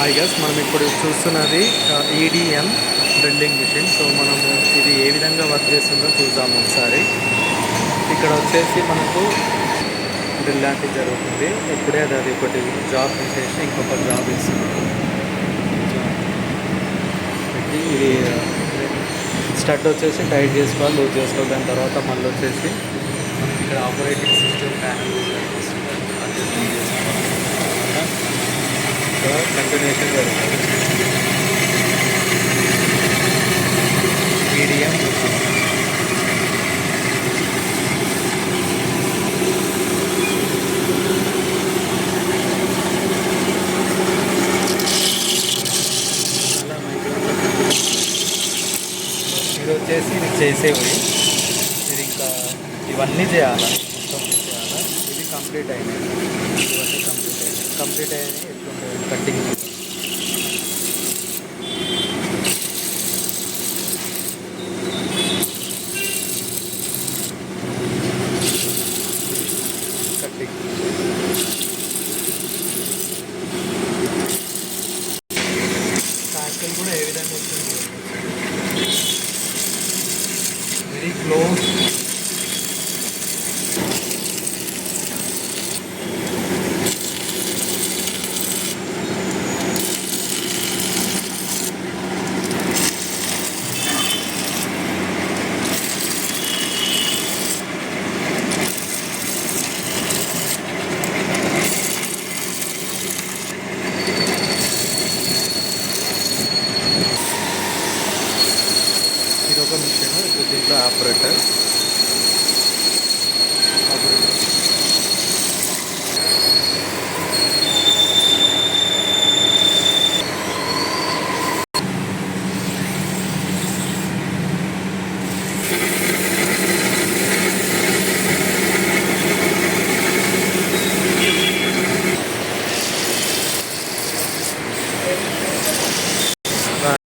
I guess మనం ఇప్పుడు చూస్తున్నది ఈడిఎం డ్రిల్లింగ్ మిషన్. సో మనము ఇది ఏ విధంగా వర్క్ చేస్తుందో చూద్దాము ఒకసారి. ఇక్కడ వచ్చేసి మనకు డ్రిల్ లాంటివి జరుగుతుంది. ఇప్పుడే అది ఒకటి జాబ్ తీసేసి ఇంకొక జాబ్ ఇస్తున్నాము. ఇది స్టడ్ వచ్చేసి టైట్ చేసుకోవాలి, లూజ్ చేసుకోవాలి. దాని తర్వాత మళ్ళీ వచ్చేసి మనకి ఇక్కడ ఆపరేటింగ్ సిస్టమ్ ప్యానల్ కంటిన్యూషన్ జరుగుతుంది. మీడియం ఇది వచ్చేసి ఇది చేసేవి. ఇది ఇంకా ఇవన్నీ చేయాలి, మొత్తం చేయాలి. ఇది కంప్లీట్ అయినాయి, ఇవన్నీ కంప్లీట్ అయినాయి. ఎట్లుంటుంది కట్టింగ్ కట్టింగ్ ఫ్యాక్టరీ కూడా ఏ విధంగా వస్తుంది